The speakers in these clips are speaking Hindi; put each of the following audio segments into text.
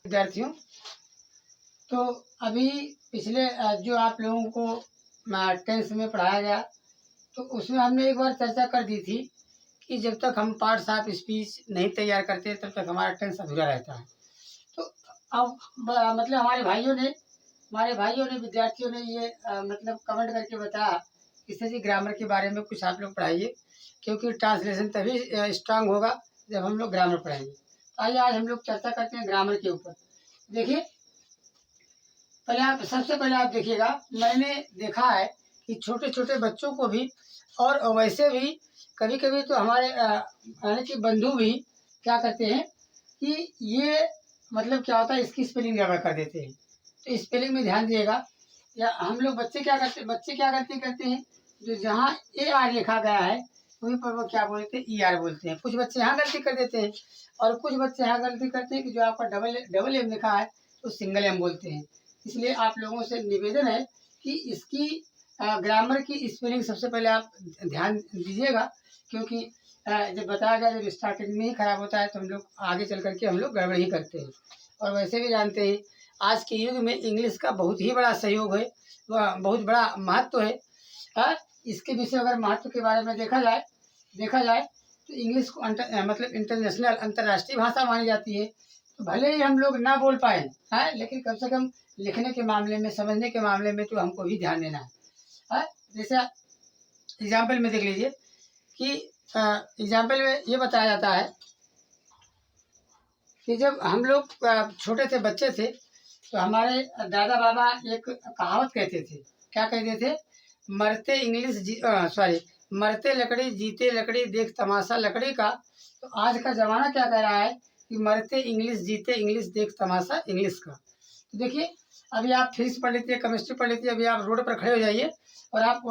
विद्यार्थियों। तो अभी पिछले जो आप लोगों को 10th में पढ़ाया गया, तो उसमें हमने एक बार चर्चा कर दी थी कि जब तक हम पार्ट्स ऑफ स्पीच नहीं तैयार करते तब तक हमारा 10th अधूरा रहता है। तो अब मतलब हमारे भाइयों ने विद्यार्थियों ने ये मतलब कमेंट करके बताया कि सर जी ग्रामर के बारे में कुछ आप लोग पढ़ाइए, क्योंकि ट्रांसलेशन तभी स्ट्रांग होगा जब हम लोग ग्रामर पढ़ाएंगे। तो आइए आज हम लोग चर्चा करते हैं ग्रामर के ऊपर। देखिए, सबसे पहले आप देखिएगा, मैंने देखा है कि छोटे छोटे बच्चों को भी और वैसे भी कभी कभी तो हमारे यानी कि बंधु भी क्या करते हैं कि ये मतलब क्या होता है, इसकी स्पेलिंग गड़बड़ कर देते हैं। तो स्पेलिंग में ध्यान दिएगा। या हम लोग बच्चे क्या करते हैं, जो जहाँ AR लिखा गया है वहीं पर वो क्या बोलते हैं, ER बोलते हैं। कुछ बच्चे यहाँ गलती कर देते हैं और कुछ बच्चे यहाँ गलती करते हैं कि जो आपका डबल एम लिखा है तो सिंगल एम बोलते हैं। इसलिए आप लोगों से निवेदन है कि इसकी ग्रामर की स्पेलिंग सबसे पहले आप ध्यान दीजिएगा, क्योंकि जब बताया गया जब स्टार्टिंग में ही खराब होता है तो हम लोग आगे चल करके हम लोग गड़बड़ ही करते हैं। और वैसे भी जानते हैं आज के युग में इंग्लिश का बहुत ही बड़ा सहयोग है, बहुत बड़ा महत्व है। इसके विषय अगर महत्व के बारे में देखा जाए तो इंग्लिश को मतलब इंटरनेशनल अंतर्राष्ट्रीय भाषा मानी जाती है। तो भले ही हम लोग ना बोल पाए हैं, लेकिन कम से कम लिखने के मामले में, समझने के मामले में तो हमको भी ध्यान देना है। जैसे एग्जाम्पल में देख लीजिए कि एग्जाम्पल में ये बताया जाता है कि जब हम लोग छोटे थे, बच्चे थे, तो हमारे दादा बाबा एक कहावत कहते थे। क्या कहते थे? मरते लकड़ी जीते लकड़ी, देख तमाशा लकड़ी का। तो आज का ज़माना क्या कह रहा है कि मरते इंग्लिश जीते इंग्लिश, देख तमाशा इंग्लिश का। तो देखिए, अभी आप फिजिक्स पढ़ लेते हैं, केमिस्ट्री पढ़ लेते हैं, अभी आप रोड पर खड़े हो जाइए और आप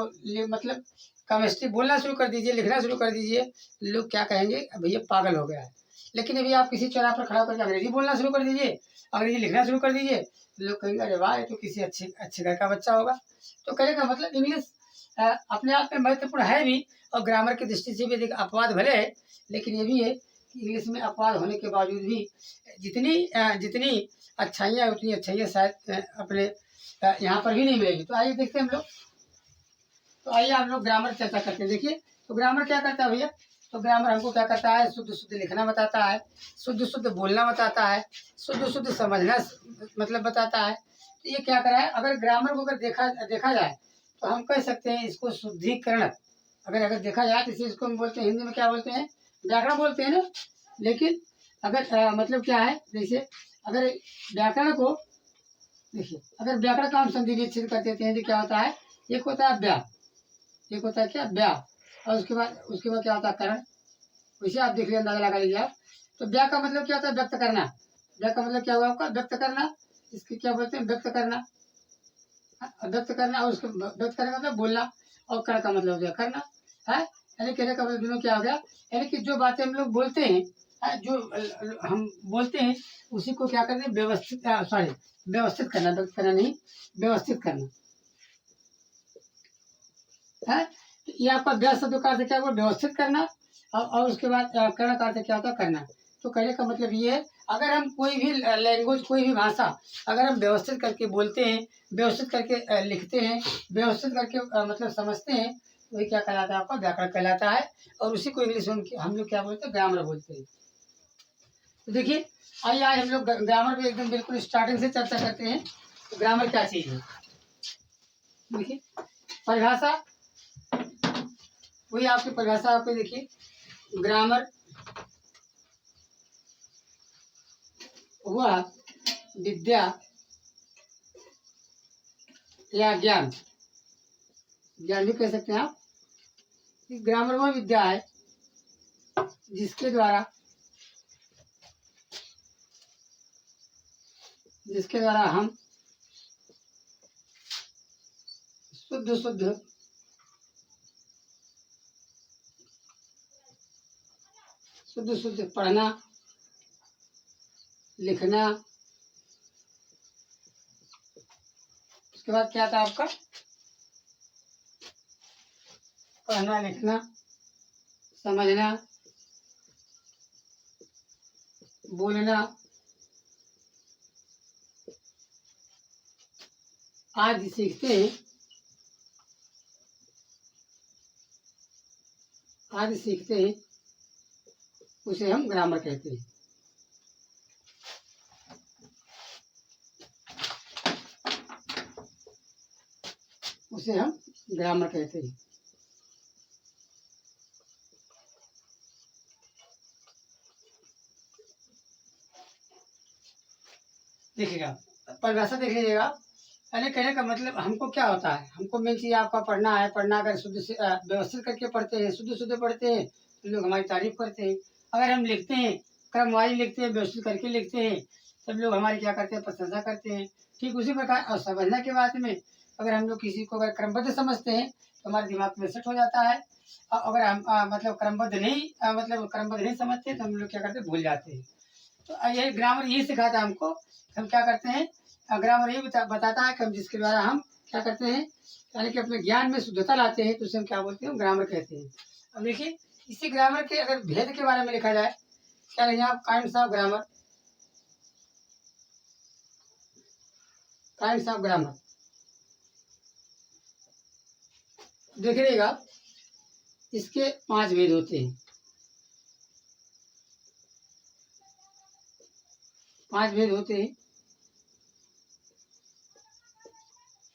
मतलब केमिस्ट्री बोलना शुरू कर दीजिए, लिखना शुरू कर दीजिए, लोग क्या कहेंगे, भैया पागल हो गया है। लेकिन अभी आप किसी चौराहे पर खड़ा होकर अंग्रेजी बोलना शुरू कर दीजिए, अंग्रेजी लिखना शुरू कर दीजिए, लोग कहेंगे अरे वाह, ये तो किसी अच्छे घर का बच्चा होगा। तो कहने का मतलब इंग्लिश अपने आप में महत्वपूर्ण है भी, और ग्रामर की दृष्टि से भी एक अपवाद भले है, लेकिन ये भी है कि इंग्लिश में अपवाद होने के बावजूद भी जितनी अच्छाइयाँ उतनी अच्छाइयाँ शायद अपने यहाँ पर भी नहीं मिलेगी। तो आइए देखते हैं हम लोग। तो आइए हम लोग ग्रामर चर्चा करते हैं। देखिए, तो ग्रामर क्या करता है भैया? तो ग्रामर हमको क्या करता है? शुद्ध शुद्ध लिखना बताता है, शुद्ध शुद्ध बोलना बताता है, शुद्ध शुद्ध समझना मतलब बताता है। तो ये क्या करा है, अगर ग्रामर को अगर देखा जाए तो हम कह सकते हैं इसको शुद्धिकरण। अगर देखा जाए तो इसको हम बोलते हैं, हिंदी में क्या बोलते हैं? व्याकरण बोलते हैं ना। लेकिन अगर मतलब क्या है, जैसे अगर व्याकरण को देखिए, अगर व्याकरण का हम संधि विच्छेद कर देते हैं तो क्या होता है? एक होता है व्या, एक होता है क्या? व्या, और उसके बाद क्या होता है? करण। वैसे आप देख लीजिए, अंदाजा लगा लीजिए आप। तो व्या का मतलब क्या होता है? व्यक्त करना। व्या का मतलब क्या हुआ आपका? व्यक्त करना। इसके क्या बोलते हैं? व्यक्त करना। व्यक्त करना, और उसको व्यक्त करने का मतलब बोलना, और करण का मतलब हो गया करना है। यानी कहने का मतलब दोनों क्या हो गया, यानी कि जो बातें हम लोग बोलते हैं, जो हम बोलते हैं उसी को क्या करते हैं? व्यवस्थित करना। व्यक्त करना नहीं, व्यवस्थित करना है। तो ये आपका व्यस्त शब्द का अर्थ क्या हुआ? व्यवस्थित करना। और उसके बाद करण का अर्थ क्या होता है? करना। तो कहने का मतलब ये है, अगर हम कोई भी लैंग्वेज, कोई भी भाषा अगर हम व्यवस्थित करके बोलते हैं, व्यवस्थित करके लिखते हैं, व्यवस्थित करके मतलब समझते हैं, तो वही क्या कहलाता है? आपका व्याकरण कहलाता है। और उसी को इंग्लिश में हम लोग क्या बोलते हैं? ग्रामर बोलते हैं। तो देखिए, आइए आज हम लोग ग्रामर पे एकदम बिल्कुल स्टार्टिंग से चर्चा करते हैं। तो ग्रामर क्या चीज़ है? देखिए, परिभाषा, वही आपकी परिभाषा आपको देखिए, ग्रामर हुआ विद्या या ज्ञान, ज्ञान भी कह सकते हैं आप। ग्रामर वह विद्या है जिसके द्वारा हम शुद्ध शुद्ध पढ़ना, लिखना, उसके बाद क्या था आपका? पढ़ना, लिखना, समझना, बोलना, आज सीखते हैं, आज सीखते हैं, उसे हम ग्रामर कहते हैं। उसे हम ग्रामर कहते हैं। देखिएगा, परिभाषा देख लीजिएगा। यानी कहने का मतलब हमको क्या होता है, हमको मेन चीज़ आपका पढ़ना है। पढ़ना अगर शुद्ध से व्यवस्थित करके पढ़ते हैं, शुद्ध शुद्ध पढ़ते हैं, तो लोग हमारी तारीफ करते हैं। अगर हम लिखते हैं, क्रम वाइज लिखते हैं, व्यवस्थित करके लिखते हैं, सब लोग हमारी क्या करते हैं, प्रशंसा करते हैं। ठीक उसी प्रकार और समझने के बाद में अगर हम लोग किसी को अगर क्रमबद्ध समझते हैं तो हमारे दिमाग में सेट हो जाता है। अगर हम मतलब क्रमबद्ध नहीं मतलब क्रमबद्ध नहीं समझते तो हम लोग क्या करते हैं, भूल जाते हैं। तो यही ग्रामर यही सिखाता है हमको। हम क्या करते हैं, ग्रामर यही बताता है कि हम जिसके द्वारा हम क्या करते हैं, यानी कि अपने ज्ञान में शुद्धता लाते हैं, तो उसे हम क्या बोलते हैं, ग्रामर कहते हैं। अब देखिए, इसी ग्रामर के अगर भेद के बारे में लिखा जाए, क्या लिखेंगे आप, kinds of grammar, kinds of grammar. देख रहिएगा, इसके 5 भेद होते हैं। 5 भेद होते हैं।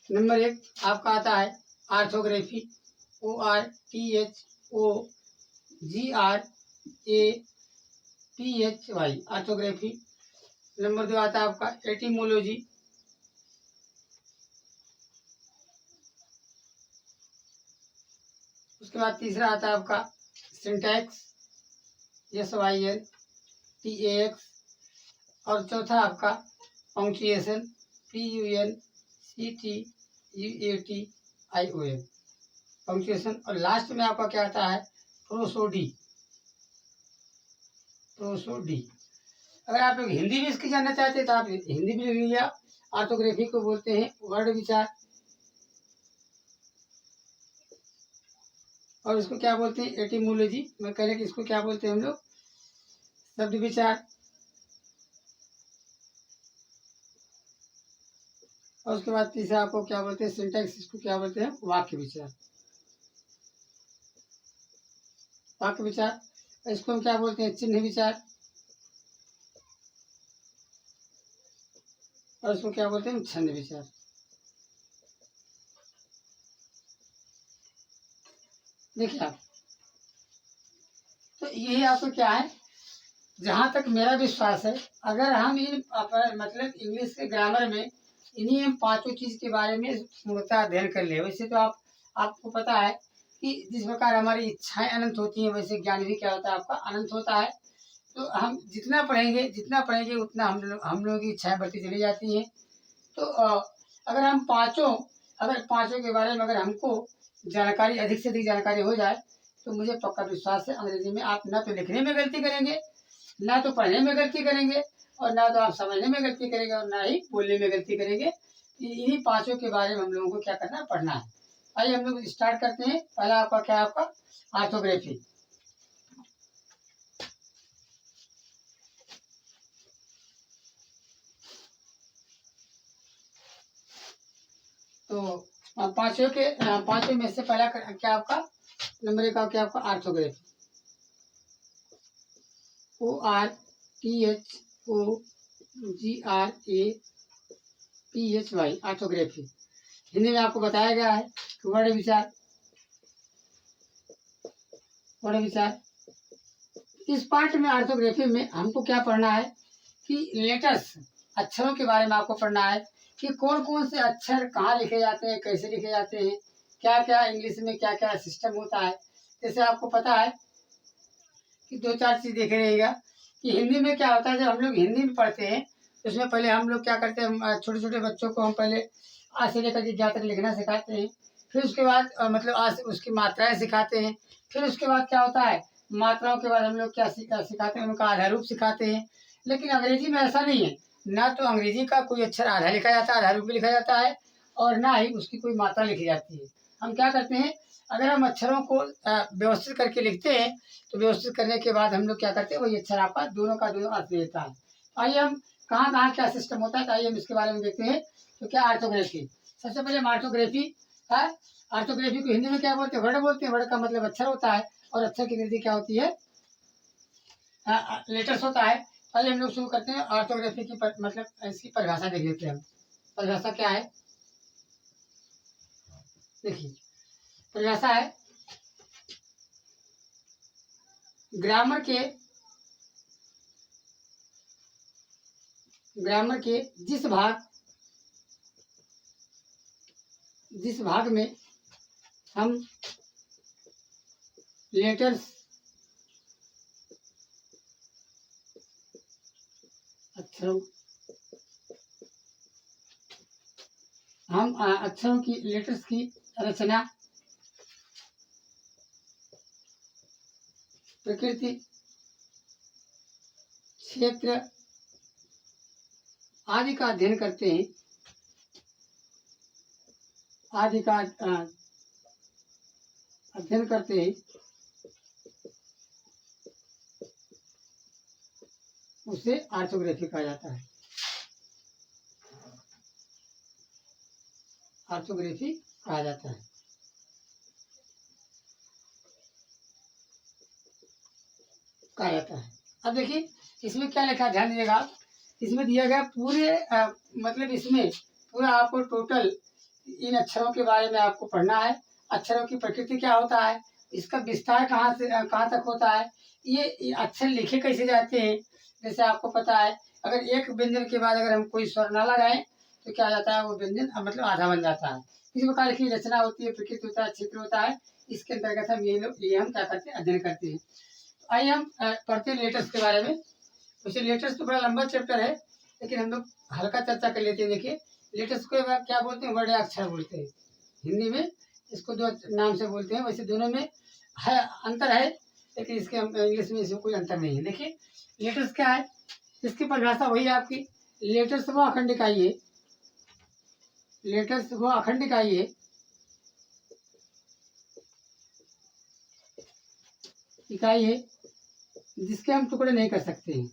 नंबर 1 आपका आता है ऑर्थोग्राफी, ORTHOGRAPHY, ऑर्थोग्राफी। नंबर 2 आता है आपका एटिमोलॉजी। उसके बाद तीसरा आता है आपका सिंटैक्स, SYNTAX। और चौथा आपका पंक्चुएशन, PUNCTUATION, पंक्चुएशन। और लास्ट में आपका क्या आता है, प्रोसोडी, प्रोसोडी। अगर आप लोग हिंदी भी इसकी जानना चाहते हैं तो आप हिंदी भी लिख लीजिए। ऑर्थोग्राफी को बोलते हैं वर्ड विचार, और इसको क्या बोलते हैं, एटिमोलॉजी। मैं कह रहे कि इसको क्या बोलते हैं हम लोग, शब्द विचार। और उसके बाद तीसरा आपको क्या बोलते हैं, सिंटैक्स, इसको क्या बोलते हैं, वाक्य विचार, वाक्य विचार। इसको हम क्या बोलते हैं, चिन्ह विचार। और इसको क्या बोलते हैं, छंद विचार। देखिए आप, तो यही आपको क्या है, जहाँ तक मेरा विश्वास है, अगर हम इन मतलब इंग्लिश के ग्रामर में इन्हीं हम 5 चीज़ के बारे में पूर्णतः अध्ययन कर ले। वैसे तो आपको पता है कि जिस प्रकार हमारी इच्छाएं अनंत होती हैं, वैसे ज्ञान भी क्या होता है, आपका अनंत होता है। तो हम जितना पढ़ेंगे उतना हम लोगों की इच्छाएं बढ़ती चली जाती हैं। तो अगर हम अगर पाँचों के बारे में अगर हमको जानकारी, अधिक से अधिक जानकारी हो जाए, तो मुझे पक्का विश्वास है अंग्रेजी में आप ना तो लिखने में गलती करेंगे, ना तो पढ़ने में गलती करेंगे, और ना तो आप समझने में गलती करेंगे, और ना ही बोलने में गलती करेंगे। इन्हीं 5 के बारे में हम लोगों को क्या करना है, पढ़ना है। आइए हम लोग स्टार्ट करते हैं। पहला आपका क्या है, आपका ऑर्थोग्राफी। तो 5 में से पहला क्या आपका, नंबर 1 क्या आपका ऑर्थोग्राफी, ORTHOGRAPHY, ऑर्थोग्राफी। हिंदी में आपको बताया गया है कि वर्ण विचार, वर्ण विचार। इस पार्ट में ऑर्थोग्राफी में हमको क्या पढ़ना है कि लेटर्स, अक्षरों के बारे में आपको पढ़ना है कि कौन कौन से अक्षर कहाँ लिखे जाते हैं, कैसे लिखे जाते हैं, क्या क्या इंग्लिश में क्या क्या सिस्टम होता है। जैसे आपको पता है कि 2-4 चीज़ देखे रहेगा कि हिंदी में क्या होता है, जब हम लोग हिंदी में पढ़ते हैं तो उसमें पहले हम लोग क्या करते हैं, छोटे छोटे बच्चों को हम पहले आ से लेकर के ज्ञा तक लिखना सिखाते हैं। फिर उसके बाद मतलब आ से उसकी मात्राएं सिखाते हैं। फिर उसके बाद क्या होता है, मात्राओं के बाद हम लोग क्या सिखाते हैं, उनका आधार रूप सिखाते हैं। लेकिन अंग्रेजी में ऐसा नहीं है, ना तो अंग्रेजी का कोई अक्षर आधा लिखा जाता है, आधार रूप में लिखा जाता है, और ना ही उसकी कोई मात्रा लिखी जाती है। हम क्या करते हैं, अगर हम अक्षरों को व्यवस्थित करके लिखते हैं तो व्यवस्थित करने के बाद हम लोग क्या करते हैं, वही अक्षर आपका दोनों का दोनों अर्थ देता है। आइए हम कहाँ कहाँ क्या सिस्टम होता है, तो आइए हम इसके बारे में देखते हैं। तो क्या ऑर्थोग्राफी, सबसे पहले हम ऑर्थोग्राफी है। ऑर्थोग्राफी को हिंदी में क्या बोलते हैं? वर्ड बोलते हैं। वर्ड का मतलब अक्षर होता है और अक्षर की गिनती क्या होती है? लेटर्स होता है। पहले हम लोग शुरू करते हैं ऑर्थोग्राफी की मतलब इसकी परिभाषा देख लेते हैं हम। परिभाषा क्या है देखिए, परिभाषा है ग्रामर के जिस भाग में हम लेटर्स अक्षरों की लेटर्स की रचना, प्रकृति, क्षेत्र आदि का अध्ययन करते हैं, उसे ऑर्थोग्राफी कहा जाता है। ऑर्थोग्राफी कहा जाता है। अब देखिए इसमें क्या लिखा है, ध्यान दीजिएगा आप। इसमें दिया गया पूरे मतलब इसमें पूरा आपको टोटल इन अक्षरों के बारे में आपको पढ़ना है। अक्षरों की प्रकृति क्या होता है, इसका विस्तार कहाँ से कहाँ तक होता है, ये अक्षर लिखे कैसे जाते हैं। जैसे आपको पता है अगर एक व्यंजन के बाद अगर हम कोई स्वर न लगाएं तो क्या जाता है, वो व्यंजन मतलब आधा बन जाता है। इस प्रकार की रचना होती है, प्रकृति होता है, क्षेत्र होता है। इसके अंतर्गत हम ये हम क्या करते हैं, अध्ययन करते हैं। आइए हम पढ़ते हैं लेटर्स के बारे में। वैसे लेटर्स तो बड़ा लंबा चैप्टर है, लेकिन हम लोग हल्का चर्चा कर लेते हैं। देखिए लेटर्स को क्या बोलते हैं, वर्ड या अक्षर बोलते हैं। हिंदी में इसको दो नाम से बोलते हैं। वैसे दोनों में है अंतर है, लेकिन इसके इंग्लिश में इसमें कोई अंतर नहीं है। देखिए लेटर्स क्या है, इसकी परिभाषा वही है आपकी। लेटर्स वो अखंड इकाई है, इकाई है जिसके हम टुकड़े नहीं कर सकते हैं,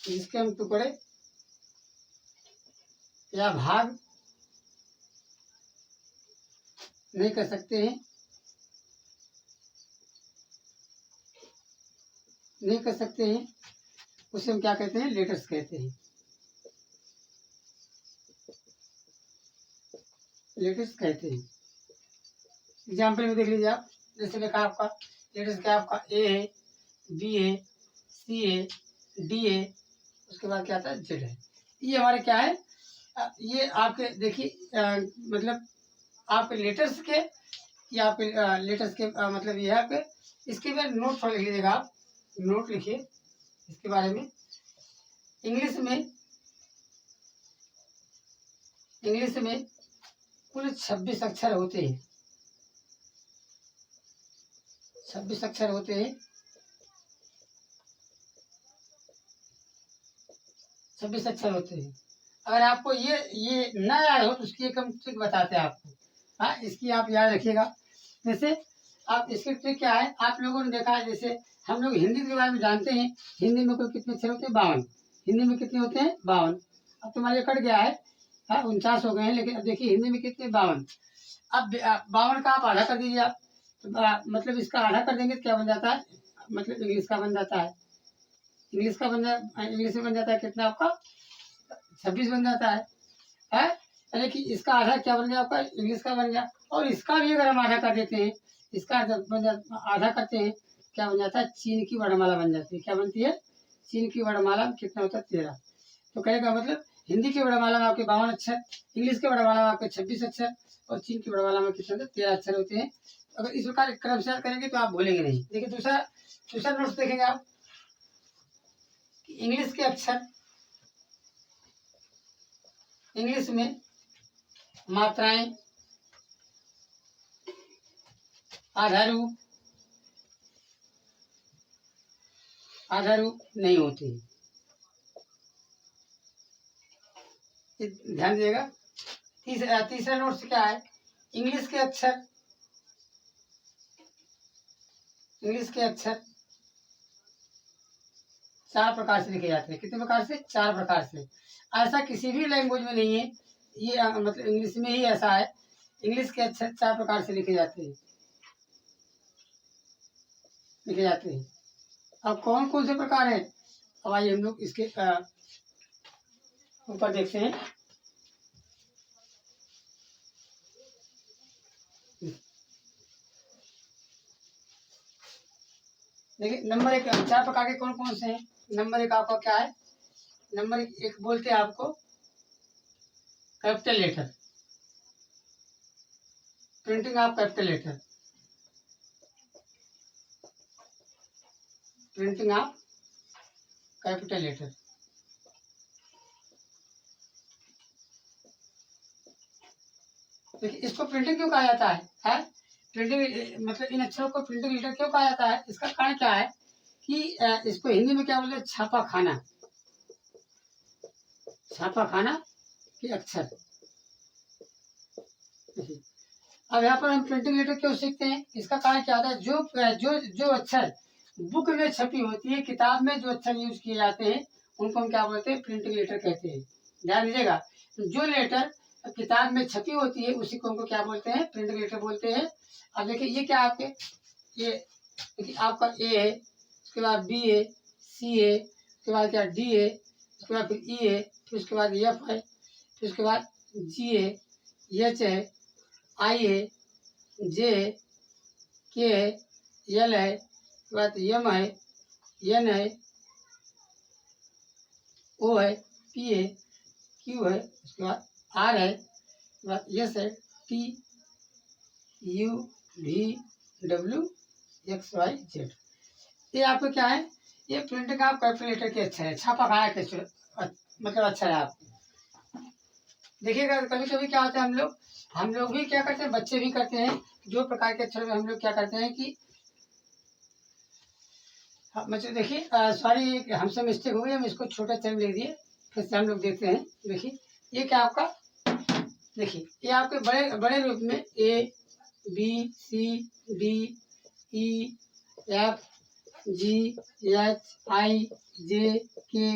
जिसके हम टुकड़े या भाग नहीं कर सकते हैं, उसे हम क्या कहते हैं, लेटर्स कहते हैं। एग्जाम्पल में देख लीजिए आप। जैसे लिखा आपका लेटर्स क्या, आपका ए है, बी है, सी है, डी है, उसके बाद क्या आता है, जेड है। ये हमारे क्या है, ये आपके देखिए मतलब आपके लेटर्स के मतलब ये है आपके। इसके बाद नोट थोड़ा लिख लीजिएगा आप, नोट लिखिए इसके बारे में। इंग्लिश में कुल 26 अक्षर होते हैं। 26 अक्षर होते हैं। 26 अक्षर होते हैं। अगर आपको ये ना याद हो तो उसकी एक हम ट्रिक बताते हैं आपको। हाँ, इसकी आप याद रखिएगा। जैसे आप इसकी ट्रिक क्या है, आप लोगों ने देखा है, जैसे हम लोग हिंदी के बारे में जानते हैं। हिंदी में कुल कितने अक्षर होते हैं, 52। हिंदी में कितने होते हैं, 52। अब तुम्हारे कट गया है, 49 हो गए हैं, लेकिन अब देखिए हिंदी में कितने, 52। अब 52 का आप आधा कर दीजिए आप, तो मतलब इसका आधा कर देंगे तो क्या बन जाता है, मतलब इंग्लिश का बन जाता है। इंग्लिश में बन जाता है कितना आपका, 26 बन जाता है। यानी कि इसका आधा क्या बन गया आपका, इंग्लिश का बन गया। और इसका भी अगर हम आधा कर देते हैं, इसका आधा करते हैं, क्या बन जाता है, चीन की वर्णमाला बन जाती है। क्या बनती है, चीन की वर्णमाला में कितना होता है, 13। तो कहने का मतलब हिंदी की वर्णमाला में आपके 52 अक्षर, इंग्लिश की वर्णमाला में आपके 26 अक्षर, और चीन की वर्णमाला में कितने होते हैं, 13 अक्षर होते हैं। अगर इस प्रकार क्रम से करेंगे तो आप भूलेंगे नहीं। देखिए दूसरा नोट्स देखेंगे आप, इंग्लिश के अक्षर, इंग्लिश में मात्राएं आधारूप नहीं होती। ध्यान दीजिएगा। तीसरा नोट्स क्या है, इंग्लिश के अक्षर 4 प्रकार से लिखे जाते हैं। कितने प्रकार से, 4 प्रकार से। ऐसा किसी भी लैंग्वेज में नहीं है ये मतलब इंग्लिश में ही ऐसा है, इंग्लिश के अक्षर 4 प्रकार से लिखे जाते हैं, लिखे जाते हैं। अब कौन कौन से प्रकार है, अब आइए हम लोग इसके ऊपर देखते हैं। देखिए नंबर 1, 4 प्रकार के कौन कौन से हैं। नंबर 1 आपका क्या है, नंबर 1 बोलते हैं आपको capital letter, printing of capital letter, printing of capital letter. देखिए इसको प्रिंटिंग क्यों कहा जाता है? प्रिंटिंग मतलब इन अक्षरों को प्रिंटिंग लेटर क्यों कहा जाता है? इसका कारण क्या है कि इसको हिंदी में क्या बोलते हैं, छापा खाना, छापा खाना के अक्षर। अब यहाँ पर हम प्रिंटिंग लेटर क्यों सीखते हैं, इसका कारण क्या होता है, जो अक्षर बुक में छपी होती है, किताब में जो अक्षर यूज किए जाते हैं उनको हम क्या बोलते हैं, प्रिंटिंग लेटर कहते हैं। ध्यान दीजिएगा, जो लेटर किताब में छपी होती है उसी को हमको क्या बोलते हैं, प्रिंटिंग लेटर बोलते हैं। अब देखिए ये क्या आपके, ये देखिए आपका ए है, उसके बाद बी है, सी है, उसके बाद क्या डी है, उसके बाद फिर ई है, फिर उसके बाद एफ है, फिर उसके बाद जी है, एच है, आई है, जे है, के है, एल है, उसके बाद एम है, एन है, ओ है, पी है, क्यू है, उसके बाद आर है, उसके बाद एस है, T, U, V, W, X, Y, Z. ये आपको क्या है, ये प्रिंटिंग ऑफ कैपिटल के अक्षर है, छापा खाया के मतलब अक्षर है आपको। देखिएगा कभी कभी क्या होता है, हम लोग भी क्या करते हैं, बच्चे भी करते हैं, जो प्रकार के अक्षर में हम लोग क्या करते हैं कि मतलब देखिए सॉरी हमसे मिस्टेक हो गई, हम इसको छोटा अक्षर लिख दिए, फिर से हम लोग देखते हैं। देखिए ये क्या आपका, देखिए ये आपके बड़े बड़े रूप में A B C D E F G H I J K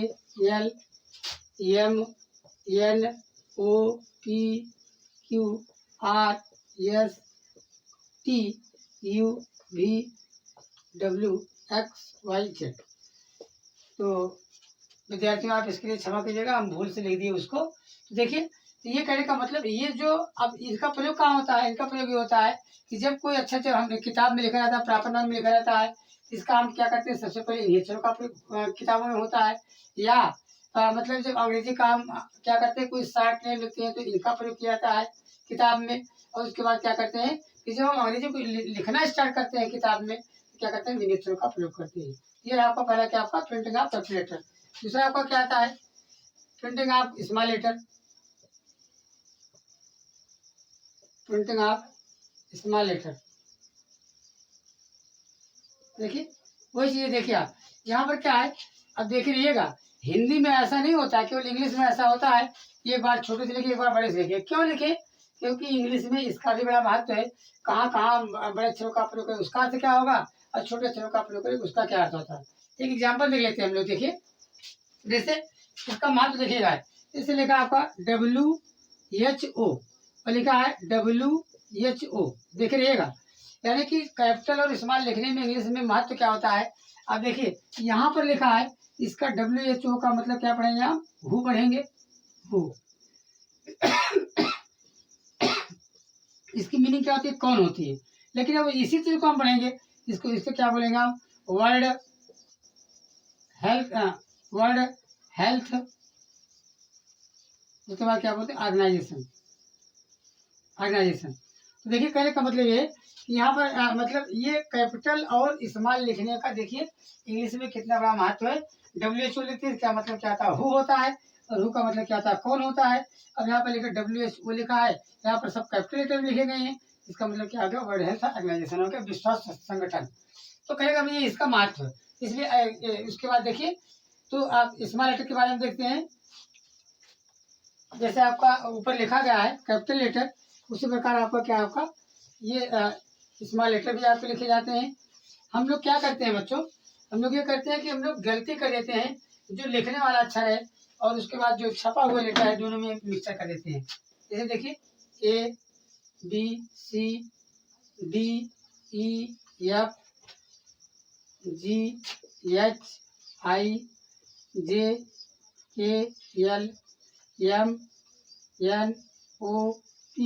L M N O P Q R S T U V W X Y Z. तो विद्यार्थियों आप इसके लिए क्षमा कीजिएगा, हम भूल से लिख दिए उसको। तो देखिए तो ये कहने का मतलब ये जो, अब इसका प्रयोग कहाँ होता है, इनका प्रयोग ये होता है कि जब कोई अच्छा अच्छा हम किताब में लिखा जाता है, प्रापर नाम में लिखा जाता है, इसका हम क्या करते हैं, सबसे पहले इन्हीं अक्षरों का प्रयोग किताबों में होता है। या मतलब जब अंग्रेजी का हम क्या करते हैं, कोई शॉर्ट नेम लिखते हैं तो इनका प्रयोग किया जाता है किताब में। और उसके बाद क्या करते हैं कि जब हम अंग्रेजी को लिखना स्टार्ट करते हैं किताब में, तो क्या करते हैं, इन्हीं अक्षरों का प्रयोग करते हैं। ये आपका पहला क्या आपका प्रिंटिंग ऑफ कैपिटल। दूसरा आपका क्या आता है, printing of small letter, printing of small letter. देखिए वही चीज़ देखिए आप यहाँ पर क्या है, अब देख रहिएगा हिंदी में ऐसा नहीं होता, केवल इंग्लिश में ऐसा होता है। ये बार छोटे से लिखिए, एक बार बड़े से लिखिए। क्यों लिखे, क्योंकि इंग्लिश में इसका भी बड़ा महत्व है, कहाँ कहाँ बड़े अक्षरों का प्रयोग करें उसका अर्थ क्या होगा, और छोटे अक्षरों का प्रयोग करें उसका क्या अर्थ होता है। एक एग्जाम्पल देख लेते हैं हम लोग। देखिए जैसे इसका महत्व देखिएगा, इसे लिखा आपका WHO और लिखा है WHO, देख रहिएगा। यानी कि कैपिटल और स्मॉल लिखने में इंग्लिश में महत्व क्या होता है। अब देखिए यहाँ पर लिखा है, इसका WHO का मतलब क्या पढ़ेंगे हम, हु पढ़ेंगे, हु। इसकी मीनिंग क्या होती है, कौन होती है। लेकिन अब इसी चीज को हम पढ़ेंगे, इसको क्या बोलेंगे हम, वर्ल्ड हेल्थ, उसके बाद क्या बोलते हैं, ऑर्गेनाइजेशन। तो देखिए कहने का मतलब ये कि यहाँ पर मतलब ये कैपिटल और स्मॉल लिखने का देखिए इंग्लिश में कितना बड़ा महत्व है। WHO लिखते हैं, क्या मतलब क्या था, हु होता है, और हु का मतलब क्या था, कौन होता है। अब यहाँ पर लिखा WHO लिखा है, यहाँ पर सब कैपिटल लेटर लिखे गए हैं, इसका मतलब क्या हो गया, वर्ल्ड हेल्थ ऑर्गेनाइजेशन हो गया, विश्व संगठन। तो कहेगा ये इसका महत्व है। इसलिए उसके बाद देखिए, तो आप स्मॉल लेटर के बारे में देखते हैं। जैसे आपका ऊपर लिखा गया है कैपिटल लेटर, उसी प्रकार आपका क्या आपका ये स्मॉल लेटर भी आपके लिखे जाते हैं। हम लोग क्या करते हैं बच्चों, हम लोग ये करते हैं कि हम लोग गलती कर देते हैं, जो लिखने वाला अक्षर है और उसके बाद जो छपा हुआ लेटर है, दोनों में मिक्सचर कर देते हैं। जैसे देखिए A B C D E F G H I J K L M N O P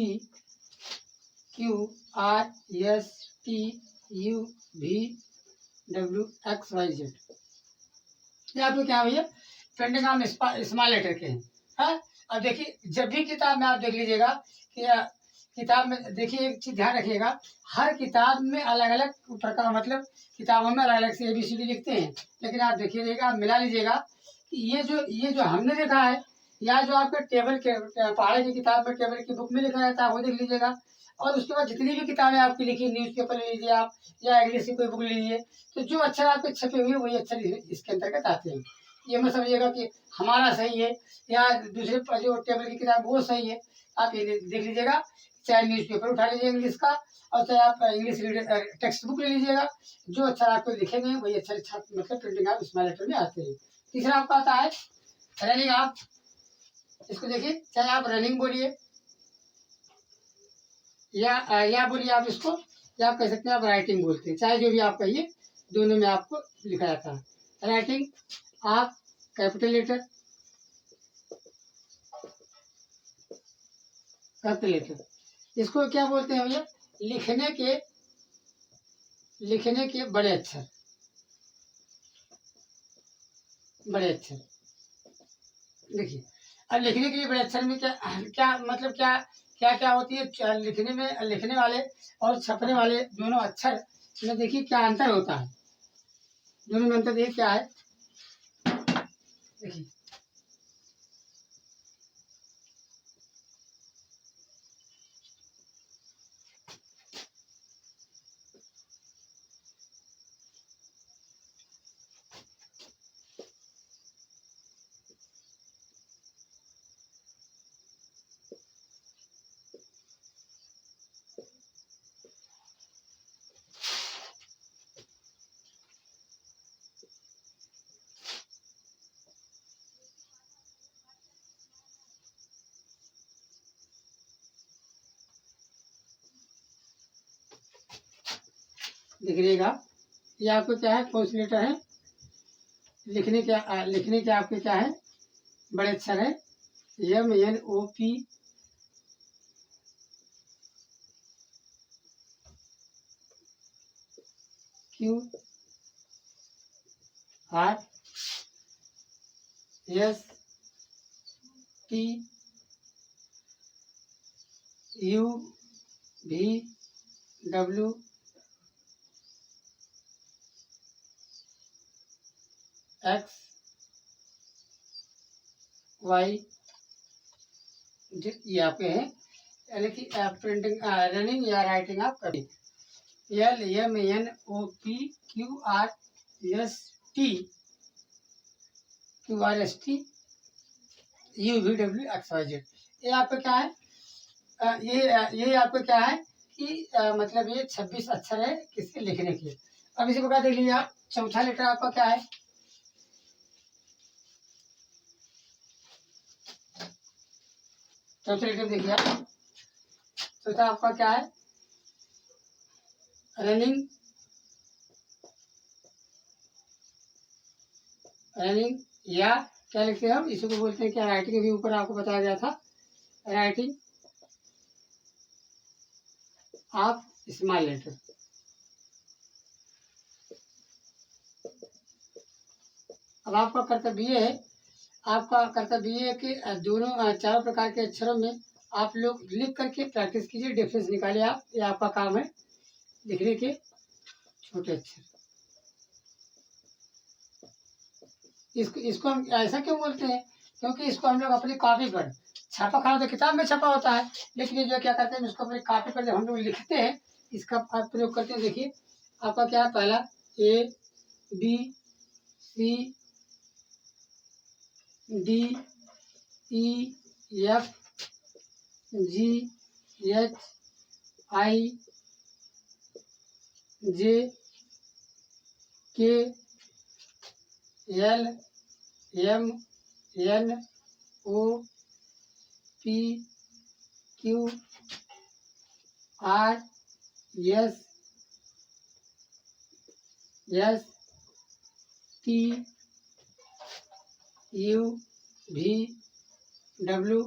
Q R S T U V W X Y Z। ये आपको क्या भैया ट्रेंडिंग नाम स्मॉल लेटर के हैं। हाँ, अब देखिए जब भी किताब में आप देख लीजिएगा कि किताब में देखिए एक चीज ध्यान रखिएगा, हर किताब में अलग अलग प्रकार मतलब किताबों में अलग अलग से ABCD लिखते हैं, लेकिन आप देखिएगा आप मिला लीजिएगा कि ये जो हमने देखा है या जो आपके टेबल के पढ़ाई की किताब में टेबल की बुक में लिखा रहता है वो देख लीजिएगा। और उसके बाद जितनी भी किताबें आपकी लिखी, न्यूज़पेपर ले लीजिए आप या इंग्लिश की कोई बुक ले लीजिए, तो जो अक्षर आपके छपे हुए वही अक्षर इसके अंतर्गत आते हैं। ये मत समझिएगा कि हमारा सही है या दूसरे जो टेबल की किताब वो सही है। आप ये देख लीजिएगा, चाहे न्यूज़पेपर उठा लीजिए इंग्लिश का और चाहे आप इंग्लिश रीडर टेक्स्ट बुक ले लीजिएगा, जो अक्षर आपको लिखे गए वही अक्षर मतलब प्रिंटिंग आप स्मॉल लेटर में आते हैं। तीसरा आपका आता है रनिंग। आप इसको देखिए, चाहे आप रनिंग बोलिए या बोलिए आप इसको, या आप कह सकते हैं आप राइटिंग बोलते हैं, चाहे जो भी आप कहिए, दोनों में आपको लिखा जाता है। राइटिंग आप कैपिटल लेटर, कैपिटल लेटर, इसको क्या बोलते हैं भैया, लिखने के बड़े अक्षर, बड़े अक्षर। देखिए अब लिखने के लिए बड़े अक्षर में क्या क्या मतलब क्या क्या क्या होती है, लिखने वाले और छपने वाले दोनों अक्षर में देखिए क्या अंतर होता है। दोनों में अंतर देखिए क्या है, देखिए देख लीजिएगा, ये आपको क्या है, कौन सी लेटर है, लिखने के आपके क्या है, बड़े अक्षर है, MNOP Q R S T U V W X Y ये आपके हैं, यानी कि प्रिंटिंग रनिंग या राइटिंग आप करें। LMNOP QRST UVWXYZ। ये आपका क्या है, ये आपका क्या है कि मतलब ये 26 अक्षर है किसके लिखने के। अब इसी प्रकार देख लीजिए आप, चौथा लेटर आपका क्या है, चौथा लेटर देखिए आप, चौथा आपका क्या है, रनिंग, रनिंग या क्या लिखते हैं हम, इसी को बोलते हैं क्या, राइटिंग भी ऊपर आपको बताया गया था, राइटिंग आप स्मॉल लेटर। अब आपका कर्तव्य ये है, आपका कर्तव्य ये है कि दोनों चारों प्रकार के अक्षरों में आप लोग लिख करके प्रैक्टिस कीजिए, डिफरेंस निकालिए आप, ये आपका काम है, लिखने के छोटे अक्षर। इसको हम ऐसा क्यों बोलते हैं, क्योंकि इसको हम लोग अपनी कॉपी पर छापा खाना तो किताब में छपा होता है, लेकिन ये जो क्या करते हैं इसको अपनी कॉपी पर जब हम लोग लिखते हैं इसका आप प्रयोग करते हैं। देखिए आपका क्या है, पहला ABCDEFGHIJKLMNOP Q R S S T U V W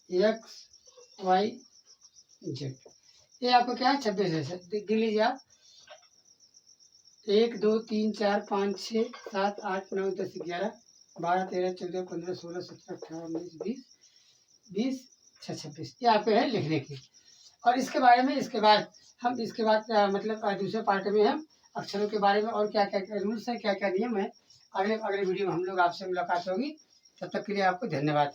X Y Z. ये आपको क्या है 26 है। गिन लीजिए आप 1 2 3 4 5 6 7 8 9 10 11 12 13 14 15 16 17 18 19 20 26 ये आपके है लिखने की। और इसके बारे में इसके बाद मतलब दूसरे पार्ट में हम अक्षरों के बारे में और क्या क्या रूल्स है, क्या क्या नियम है, अगले वीडियो में हम लोग आपसे मुलाकात होगी। तब तक के लिए आपको धन्यवाद।